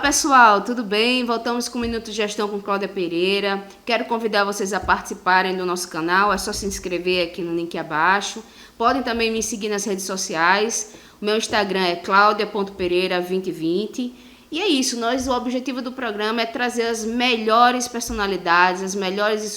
Pessoal, tudo bem? Voltamos com o Minuto de Gestão com Cláudia Pereira. Quero convidar vocês a participarem do nosso canal, é só se inscrever aqui no link abaixo. Podem também me seguir nas redes sociais. O meu Instagram é claudia.pereira2020. E é isso, o objetivo do programa é trazer as melhores personalidades, os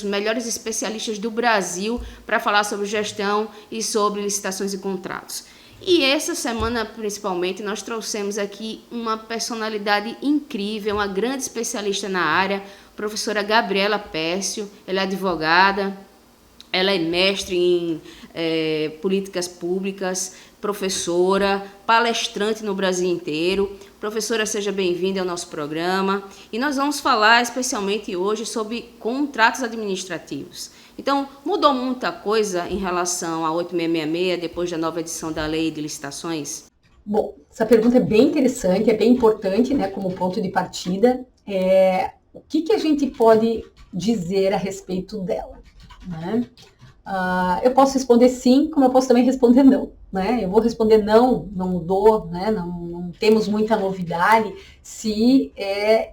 melhores especialistas do Brasil para falar sobre gestão e sobre licitações e contratos. E essa semana, principalmente, nós trouxemos aqui uma personalidade incrível, uma grande especialista na área, a professora Gabriela Pércio. Ela é advogada, ela é mestre em políticas públicas, professora, palestrante no Brasil inteiro. Professora, seja bem-vinda ao nosso programa. E nós vamos falar especialmente hoje sobre contratos administrativos. Então, mudou muita coisa em relação a 8666, depois da nova edição da Lei de Licitações? Bom, essa pergunta é bem interessante, é bem importante, né, como ponto de partida. O que a gente pode dizer a respeito dela, né? Eu posso responder sim, como eu posso também responder não, né? Eu vou responder não mudou, né? Não temos muita novidade se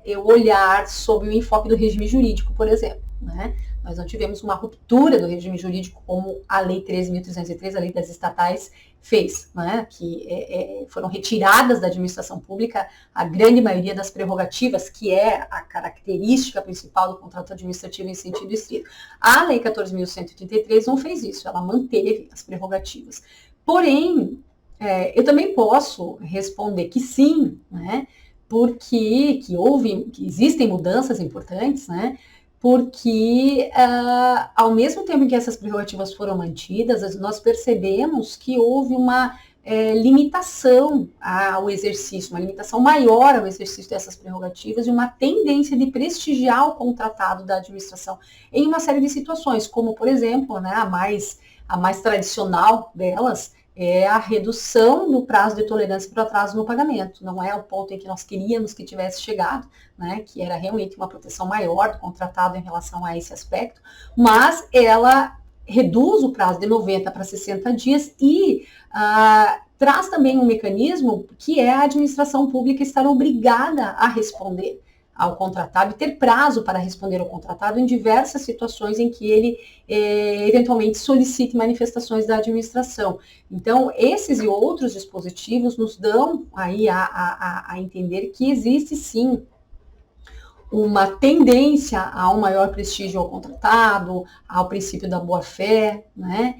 eu olhar sob o enfoque do regime jurídico, por exemplo, né? Nós não tivemos uma ruptura do regime jurídico como a Lei 13.303, a Lei das Estatais, fez, né? Que foram retiradas da administração pública a grande maioria das prerrogativas, que é a característica principal do contrato administrativo em sentido estrito. A Lei 14.133 não fez isso, ela manteve as prerrogativas. Porém, eu também posso responder que sim, né? Porque que existem mudanças importantes, né? Porque, ao mesmo tempo que essas prerrogativas foram mantidas, nós percebemos que houve uma limitação ao exercício, uma limitação maior ao exercício dessas prerrogativas e uma tendência de prestigiar o contratado da administração em uma série de situações, como, por exemplo, né, a mais tradicional delas, é a redução do prazo de tolerância para o atraso no pagamento. Não é o ponto em que nós queríamos que tivesse chegado, né, que era realmente uma proteção maior do contratado em relação a esse aspecto, mas ela reduz o prazo de 90 para 60 dias e traz também um mecanismo que é a administração pública estar obrigada a responder ao contratado e ter prazo para responder ao contratado em diversas situações em que ele eventualmente solicite manifestações da administração. Então, esses e outros dispositivos nos dão aí a entender que existe sim uma tendência a um maior prestígio ao contratado, ao princípio da boa-fé, né?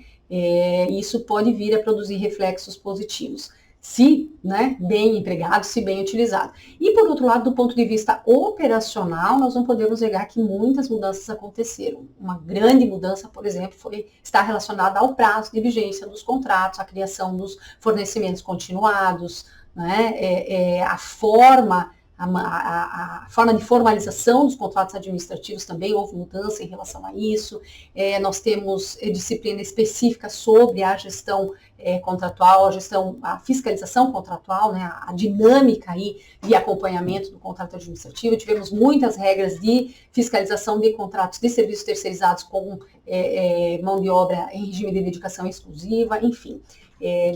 Isso pode vir a produzir reflexos positivos, se, né, bem empregado, se bem utilizado. E, por outro lado, do ponto de vista operacional, nós não podemos negar que muitas mudanças aconteceram. Uma grande mudança, por exemplo, está relacionada ao prazo de vigência dos contratos, a criação dos fornecimentos continuados, né, a forma de formalização dos contratos administrativos também houve mudança em relação a isso. Nós temos disciplina específica sobre a gestão contratual, a fiscalização contratual, né, a dinâmica aí de acompanhamento do contrato administrativo. Tivemos muitas regras de fiscalização de contratos de serviços terceirizados com mão de obra em regime de dedicação exclusiva, enfim.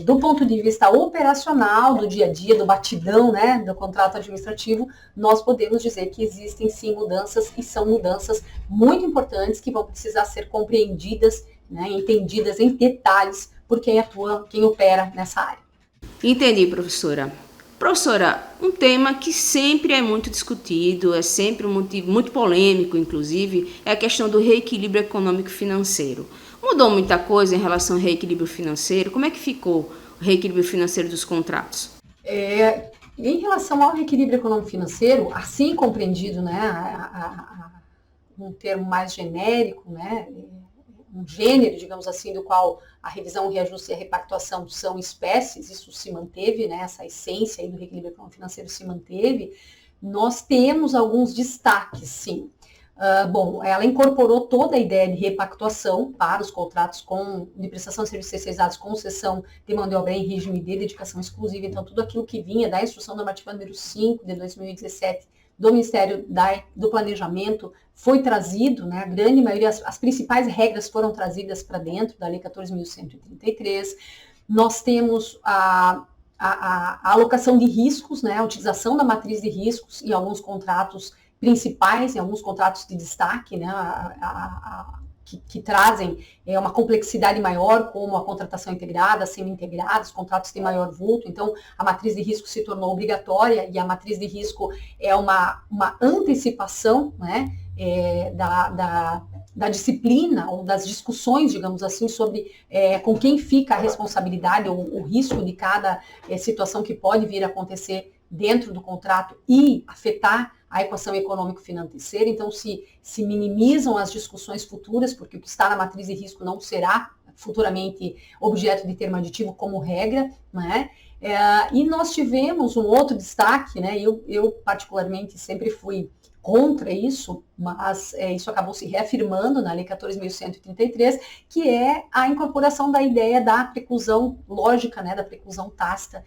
Do ponto de vista operacional, do dia a dia, do batidão, né, do contrato administrativo, nós podemos dizer que existem sim mudanças e são mudanças muito importantes que vão precisar ser compreendidas, né, entendidas em detalhes por quem atua, quem opera nessa área. Entendi, professora. Professora, um tema que sempre é muito discutido, é sempre muito polêmico, inclusive, é a questão do reequilíbrio econômico-financeiro. Mudou muita coisa em relação ao reequilíbrio financeiro? Como é que ficou o reequilíbrio financeiro dos contratos? Em relação ao reequilíbrio econômico-financeiro, assim compreendido, né, um termo mais genérico, né, um gênero, digamos assim, do qual a revisão, o reajuste e a repactuação são espécies, isso se manteve, né, essa essência aí do reequilíbrio econômico-financeiro se manteve. Nós temos alguns destaques, sim. Bom, ela incorporou toda a ideia de repactuação para os contratos de prestação de serviços terceirizados com cessão de mão de obra em regime de dedicação exclusiva. Então, tudo aquilo que vinha da Instrução Normativa número 5 de 2017 do Ministério do Planejamento foi trazido, né? A grande maioria, as principais regras foram trazidas para dentro da Lei 14.133. Nós temos a alocação de riscos, né, a utilização da matriz de riscos em alguns contratos principais, em alguns contratos de destaque, né, que trazem uma complexidade maior, como a contratação integrada, semi-integrada, os contratos de maior vulto. Então, a matriz de risco se tornou obrigatória, e a matriz de risco é uma antecipação, né, da disciplina, ou das discussões, digamos assim, sobre com quem fica a responsabilidade, ou o risco de cada situação que pode vir a acontecer dentro do contrato e afetar a equação econômico-financeira. Então, se minimizam as discussões futuras, porque o que está na matriz de risco não será futuramente objeto de termo aditivo como regra, né? E nós tivemos um outro destaque, né? Eu particularmente sempre fui contra isso, mas isso acabou se reafirmando na Lei 14.133, que é a incorporação da ideia da preclusão lógica, né? Da preclusão tácita,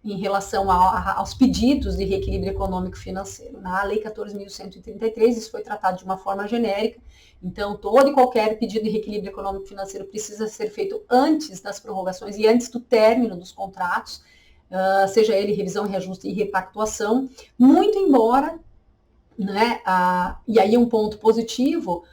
em relação aos pedidos de reequilíbrio econômico-financeiro. Na Lei 14.133, isso foi tratado de uma forma genérica, então todo e qualquer pedido de reequilíbrio econômico-financeiro precisa ser feito antes das prorrogações e antes do término dos contratos, seja ele revisão, reajuste e repactuação, muito embora, né, e aí um ponto positivo,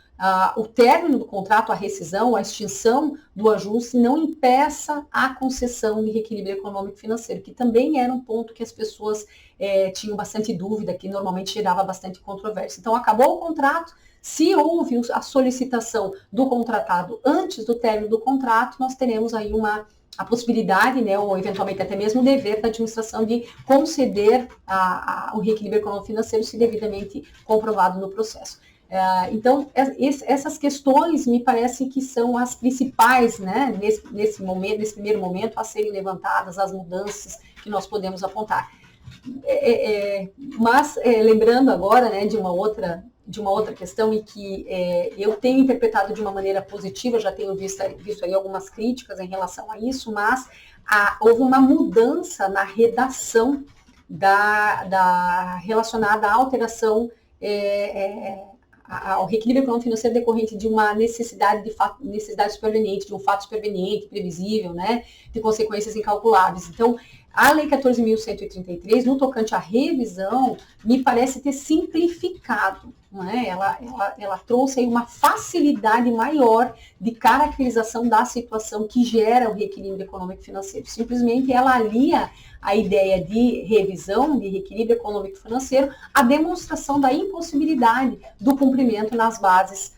o término do contrato, a rescisão, a extinção do ajuste não impeça a concessão de reequilíbrio econômico-financeiro, que também era um ponto que as pessoas tinham bastante dúvida, que normalmente gerava bastante controvérsia. Então, acabou o contrato, se houve a solicitação do contratado antes do término do contrato, nós teremos aí a possibilidade, né, ou eventualmente até mesmo o dever da administração de conceder o reequilíbrio econômico-financeiro se devidamente comprovado no processo. Então, essas questões me parece que são as principais, né, nesse primeiro momento, a serem levantadas, as mudanças que nós podemos apontar. Mas, lembrando agora, né, de uma outra questão, e que eu tenho interpretado de uma maneira positiva, já tenho visto aí algumas críticas em relação a isso, mas houve uma mudança na redação relacionada à alteração ao reequilíbrio econômico-financeiro decorrente de uma necessidade superveniente, de um fato superveniente, previsível, né, de consequências incalculáveis. Então, a Lei 14.133, no tocante à revisão, me parece ter simplificado, né? Ela trouxe aí uma facilidade maior de caracterização da situação que gera o reequilíbrio econômico-financeiro. Simplesmente ela alia a ideia de revisão, de reequilíbrio econômico-financeiro, à demonstração da impossibilidade do cumprimento nas bases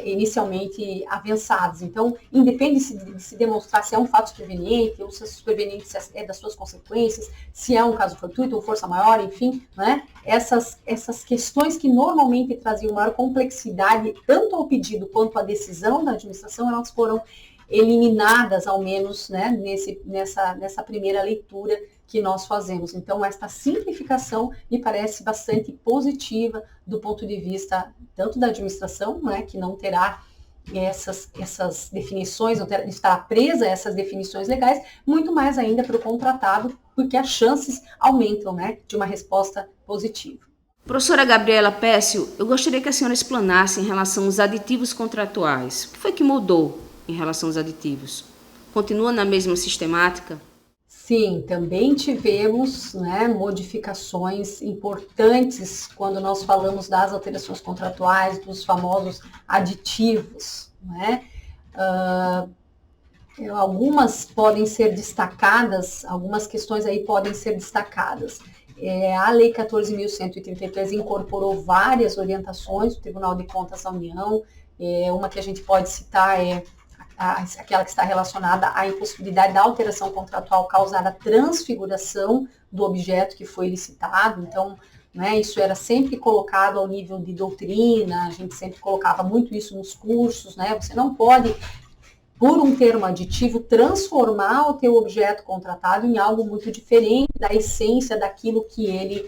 inicialmente avançadas. Então, independe de se demonstrar se é um fato superveniente, ou se é superveniente é das suas consequências, se é um caso fortuito ou força maior, enfim, né? Essas questões que normalmente traziam maior complexidade, tanto ao pedido quanto à decisão da administração, elas foram eliminadas, ao menos, né, nessa primeira leitura que nós fazemos. Então, esta simplificação me parece bastante positiva do ponto de vista tanto da administração, né, que não terá essas definições, não estará presa a essas definições legais, muito mais ainda para o contratado, porque as chances aumentam, né, de uma resposta positiva. Professora Gabriela Pécio, eu gostaria que a senhora explanasse em relação aos aditivos contratuais. O que foi que mudou em relação aos aditivos? Continua na mesma sistemática? Sim, também tivemos, né, modificações importantes quando nós falamos das alterações contratuais, dos famosos aditivos, né? Algumas podem ser destacadas, algumas questões aí podem ser destacadas. A Lei 14.133 incorporou várias orientações do Tribunal de Contas da União. Uma que a gente pode citar é aquela que está relacionada à impossibilidade da alteração contratual causada transfiguração do objeto que foi licitado. Então, né, isso era sempre colocado ao nível de doutrina, a gente sempre colocava muito isso nos cursos, né? Você não pode, por um termo aditivo, transformar o teu objeto contratado em algo muito diferente da essência daquilo que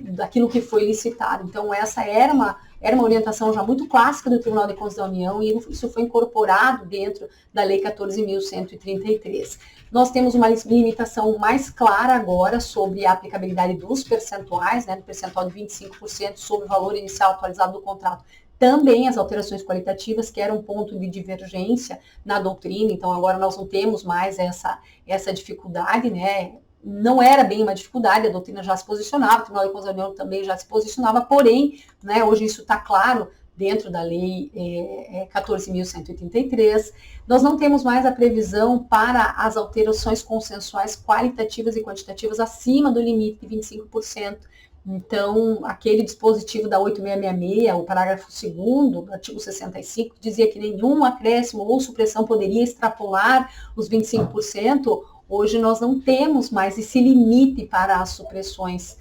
daquilo que foi licitado. Então, essa era uma orientação já muito clássica do Tribunal de Contas da União, e isso foi incorporado dentro da Lei 14.133. Nós temos uma limitação mais clara agora sobre a aplicabilidade dos percentuais, né, do percentual de 25% sobre o valor inicial atualizado do contrato, Também as alterações qualitativas, que era um ponto de divergência na doutrina, então agora nós não temos mais essa dificuldade, né? Não era bem uma dificuldade, a doutrina já se posicionava, o Tribunal de Contas da União também já se posicionava, porém, né, hoje isso está claro dentro da Lei 14.183, nós não temos mais a previsão para as alterações consensuais qualitativas e quantitativas acima do limite de 25%. Então, aquele dispositivo da 8666, o parágrafo 2º, do artigo 65, dizia que nenhum acréscimo ou supressão poderia extrapolar os 25%. Hoje nós não temos mais esse limite para as supressões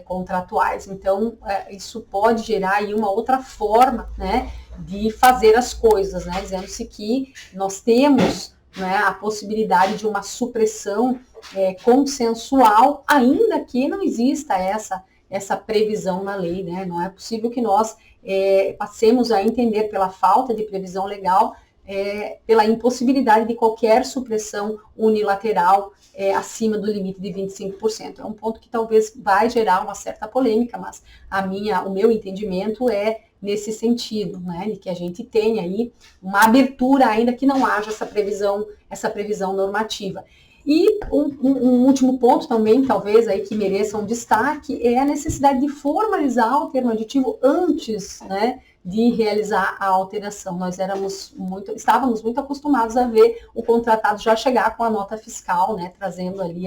contratuais. Então, isso pode gerar aí uma outra forma, né, de fazer as coisas, né, dizendo-se que nós temos, né, a possibilidade de uma supressão consensual, ainda que não exista essa previsão na lei, né? Não é possível que nós passemos a entender pela falta de previsão legal, pela impossibilidade de qualquer supressão unilateral acima do limite de 25%. É um ponto que talvez vai gerar uma certa polêmica, mas o meu entendimento é nesse sentido, né, de que a gente tenha aí uma abertura, ainda que não haja essa previsão normativa. E um último ponto também, talvez, aí que mereça um destaque, é a necessidade de formalizar o termo aditivo antes, né, de realizar a alteração. Nós estávamos muito acostumados a ver o contratado já chegar com a nota fiscal, né, trazendo ali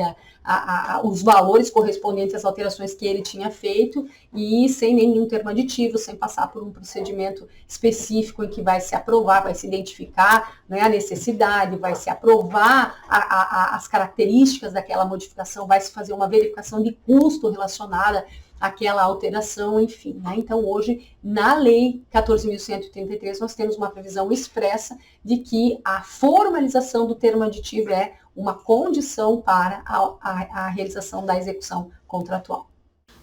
os valores correspondentes às alterações que ele tinha feito e sem nenhum termo aditivo, sem passar por um procedimento específico em que vai se aprovar, vai se identificar, né, a necessidade, vai se aprovar as características daquela modificação, vai se fazer uma verificação de custo relacionada àquela alteração, enfim, né? Então, hoje, na Lei 14.183, nós temos uma previsão expressa de que a formalização do termo aditivo é uma condição para a realização da execução contratual.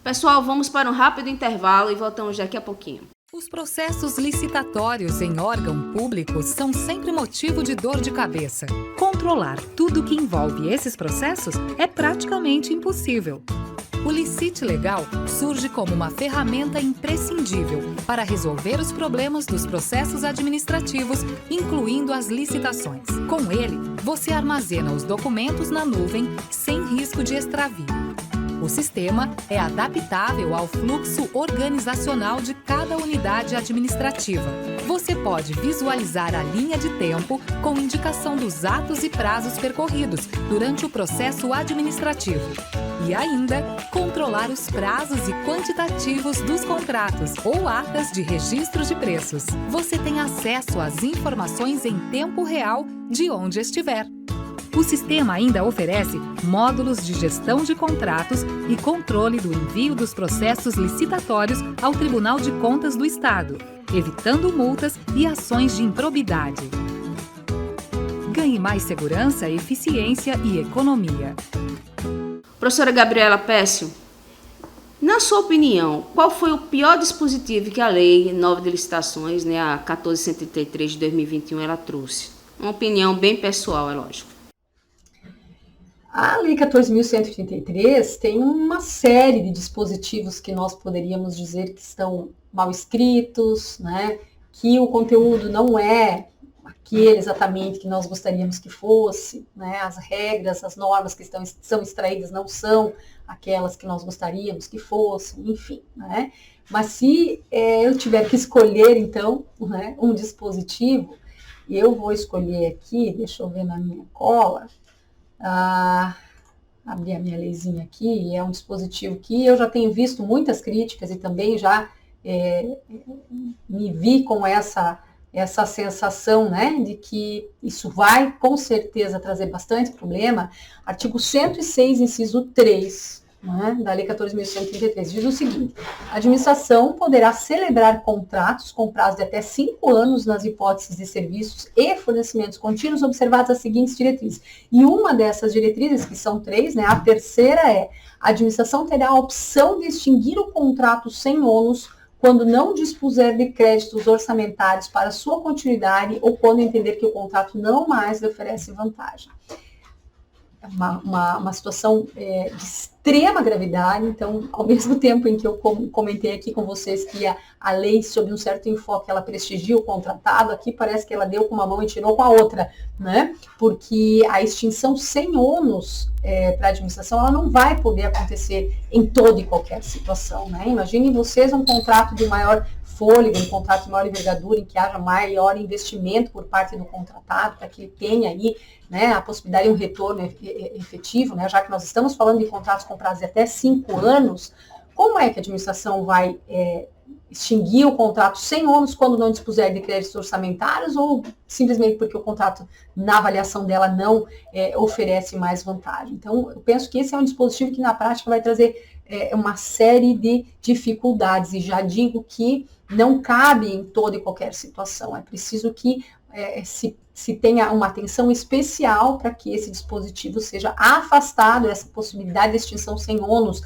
Pessoal, vamos para um rápido intervalo e voltamos daqui a pouquinho. Os processos licitatórios em órgão público são sempre motivo de dor de cabeça. Controlar tudo que envolve esses processos é praticamente impossível. O Licite Legal surge como uma ferramenta imprescindível para resolver os problemas dos processos administrativos, incluindo as licitações. Com ele, você armazena os documentos na nuvem sem risco de extravio. O sistema é adaptável ao fluxo organizacional de cada unidade administrativa. Você pode visualizar a linha de tempo com indicação dos atos e prazos percorridos durante o processo administrativo. E ainda, controlar os prazos e quantitativos dos contratos ou atas de registro de preços. Você tem acesso às informações em tempo real de onde estiver. O sistema ainda oferece módulos de gestão de contratos e controle do envio dos processos licitatórios ao Tribunal de Contas do Estado, evitando multas e ações de improbidade. Ganhe mais segurança, eficiência e economia. Professora Gabriela Pécio, na sua opinião, qual foi o pior dispositivo que a Lei 9 de Licitações, né, a 14.183 de 2021, ela trouxe? Uma opinião bem pessoal, é lógico. A Lei 14.183 tem uma série de dispositivos que nós poderíamos dizer que estão mal escritos, né, que o conteúdo não é aquele exatamente que nós gostaríamos que fosse, né, as regras, as normas que são extraídas não são aquelas que nós gostaríamos que fossem, enfim, né. Mas se eu tiver que escolher, então, né, um dispositivo, eu vou escolher aqui, deixa eu ver na minha cola, abrir a minha leizinha aqui, é um dispositivo que eu já tenho visto muitas críticas e também já me vi com essa sensação, né, de que isso vai com certeza trazer bastante problema. Artigo 106, inciso 3, né, da Lei 14.133, diz o seguinte: a administração poderá celebrar contratos com prazo de até 5 anos nas hipóteses de serviços e fornecimentos contínuos observadas as seguintes diretrizes. E uma dessas diretrizes, que são 3, né, a terceira é: a administração terá a opção de extinguir o contrato sem ônus quando não dispuser de créditos orçamentários para sua continuidade ou quando entender que o contrato não mais lhe oferece vantagem. É uma situação de extrema gravidade. Então, ao mesmo tempo em que eu comentei aqui com vocês que a lei, sob um certo enfoque, ela prestigia o contratado, aqui parece que ela deu com uma mão e tirou com a outra, né? Porque a extinção sem ônus para a administração, ela não vai poder acontecer em toda e qualquer situação, né? Imaginem vocês um contrato de maior fôlego, um contrato de maior envergadura, em que haja maior investimento por parte do contratado, para que ele tenha aí, né, a possibilidade de um retorno efetivo, né, já que nós estamos falando de contratos com prazo de até 5 anos, como é que a administração vai extinguir o contrato sem ônus quando não dispuser de créditos orçamentários, ou simplesmente porque o contrato, na avaliação dela, não oferece mais vantagem? Então, eu penso que esse é um dispositivo que, na prática, vai trazer uma série de dificuldades, e já digo que não cabe em toda e qualquer situação. É preciso que se tenha uma atenção especial para que esse dispositivo seja afastado, essa possibilidade de extinção sem ônus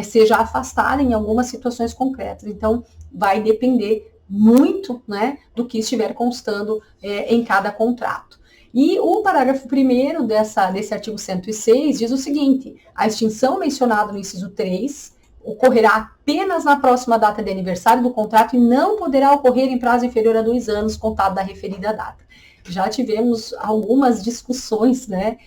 seja afastada em algumas situações concretas. Então, vai depender muito, né, do que estiver constando em cada contrato. E o parágrafo 1º desse artigo 106 diz o seguinte: a extinção mencionada no inciso 3 ocorrerá apenas na próxima data de aniversário do contrato e não poderá ocorrer em prazo inferior a 2 anos contado da referida data. Já tivemos algumas discussões, né,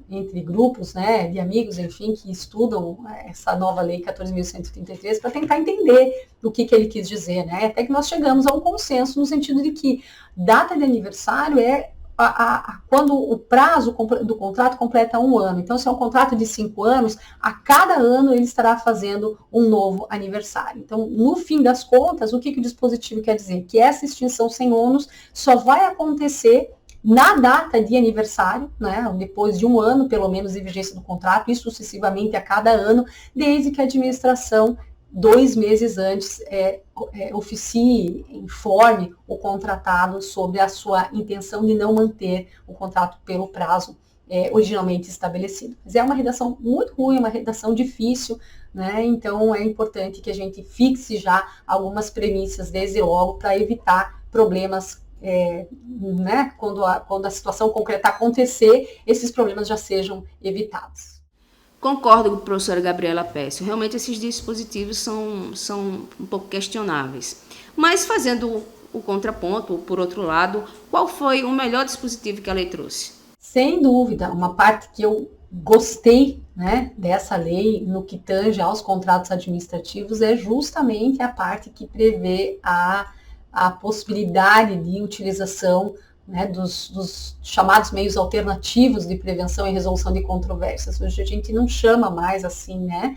entre grupos, né, de amigos, enfim, que estudam essa nova lei 14.133 para tentar entender o que ele quis dizer, né, até que nós chegamos a um consenso no sentido de que data de aniversário é quando o prazo do contrato completa 1 ano. Então, se é um contrato de 5 anos, a cada ano ele estará fazendo um novo aniversário. Então, no fim das contas, o que o dispositivo quer dizer? Que essa extinção sem ônus só vai acontecer na data de aniversário, né, depois de 1 ano, pelo menos, de vigência do contrato, e sucessivamente a cada ano, desde que a administração, 2 meses antes, oficie, informe o contratado sobre a sua intenção de não manter o contrato pelo prazo originalmente estabelecido. Mas é uma redação muito ruim, uma redação difícil, né? Então é importante que a gente fixe já algumas premissas desde logo para evitar problemas, né? Quando a situação concreta acontecer, esses problemas já sejam evitados. Concordo com a professora Gabriela Pécio. Realmente esses dispositivos são um pouco questionáveis. Mas fazendo o contraponto, por outro lado, qual foi o melhor dispositivo que a lei trouxe? Sem dúvida, uma parte que eu gostei, né, dessa lei no que tange aos contratos administrativos é justamente a parte que prevê a possibilidade de utilização, né, dos chamados meios alternativos de prevenção e resolução de controvérsias. Hoje a gente não chama mais assim, né?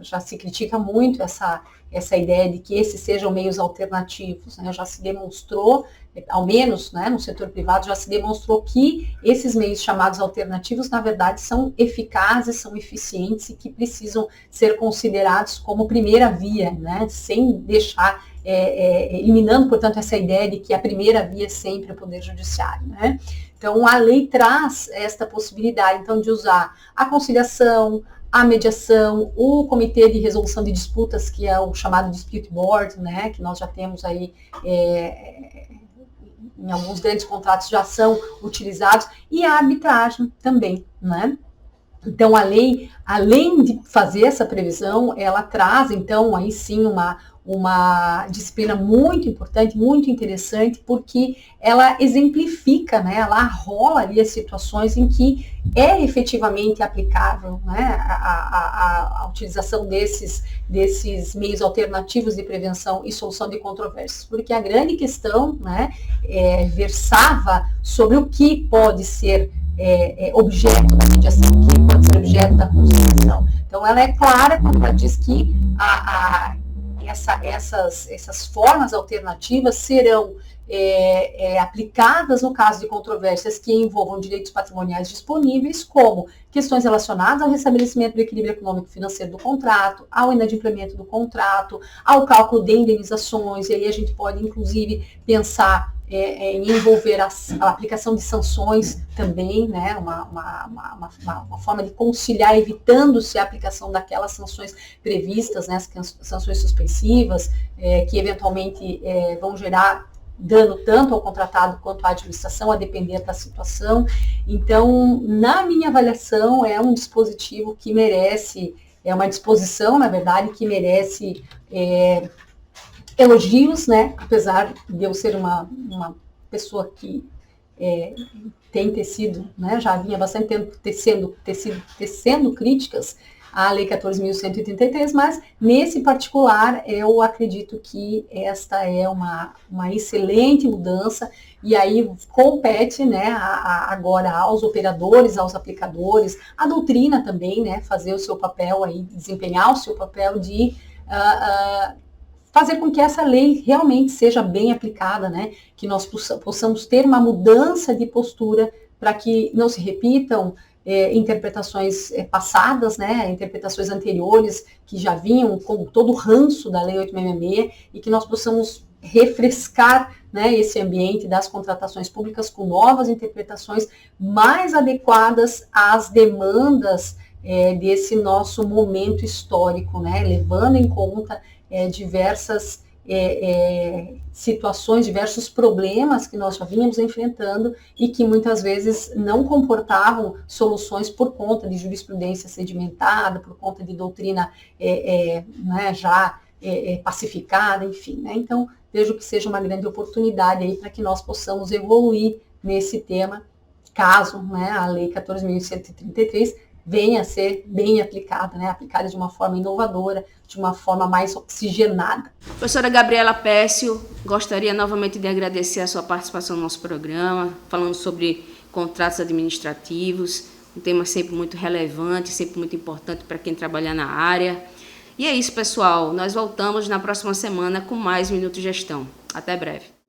Já se critica muito essa ideia de que esses sejam meios alternativos, né? Já se demonstrou, ao menos, né, no setor privado, já se demonstrou que esses meios chamados alternativos, na verdade, são eficazes, são eficientes e que precisam ser considerados como primeira via, né, sem deixar, eliminando, portanto, essa ideia de que a primeira via é sempre o Poder Judiciário, né? Então, a lei traz esta possibilidade, então, de usar a conciliação, a mediação, o Comitê de Resolução de Disputas, que é o chamado Dispute Board, né, que nós já temos aí, em alguns grandes contratos já são utilizados, e a arbitragem também, né? Então, a lei, além de fazer essa previsão, ela traz, então, aí sim, uma disciplina muito importante, muito interessante, porque ela exemplifica, né, ela arrola ali as situações em que é efetivamente aplicável, né, a utilização desses meios alternativos de prevenção e solução de controvérsias, porque a grande questão, né, versava sobre o que pode ser objeto da mediação, o que pode ser objeto da conciliação. Então, ela é clara quando ela diz que essas formas alternativas serão aplicadas no caso de controvérsias que envolvam direitos patrimoniais disponíveis, como questões relacionadas ao restabelecimento do equilíbrio econômico e financeiro do contrato, ao inadimplemento do contrato, ao cálculo de indenizações, e aí a gente pode, inclusive, pensar em envolver a aplicação de sanções também, né, uma forma de conciliar, evitando-se a aplicação daquelas sanções previstas, né, as sanções suspensivas, que eventualmente vão gerar dano tanto ao contratado quanto à administração, a depender da situação. Então, na minha avaliação, é um dispositivo que merece, é uma disposição, na verdade, que merece elogios, né? Apesar de eu ser uma pessoa que tem tecido, né? Já vinha bastante tempo tecendo críticas à Lei 14.133, mas nesse particular eu acredito que esta é uma excelente mudança, e aí compete, né, agora aos operadores, aos aplicadores, a doutrina também, né, fazer o seu papel aí, desempenhar o seu papel de fazer com que essa lei realmente seja bem aplicada, né, que nós possamos ter uma mudança de postura para que não se repitam interpretações passadas, né, interpretações anteriores que já vinham com todo o ranço da Lei 8.666, e que nós possamos refrescar, né, esse ambiente das contratações públicas com novas interpretações mais adequadas às demandas desse nosso momento histórico, né, levando em conta diversas situações, diversos problemas que nós já vínhamos enfrentando e que muitas vezes não comportavam soluções por conta de jurisprudência sedimentada, por conta de doutrina né, já pacificada, enfim, né? Então, vejo que seja uma grande oportunidade aí para que nós possamos evoluir nesse tema, caso, né, a Lei 14.133 venha a ser bem aplicada, né? Aplicada de uma forma inovadora, de uma forma mais oxigenada. Professora Gabriela Pécio, gostaria novamente de agradecer a sua participação no nosso programa, falando sobre contratos administrativos, um tema sempre muito relevante, sempre muito importante para quem trabalha na área. E é isso, pessoal. Nós voltamos na próxima semana com mais Minuto Gestão. Até breve.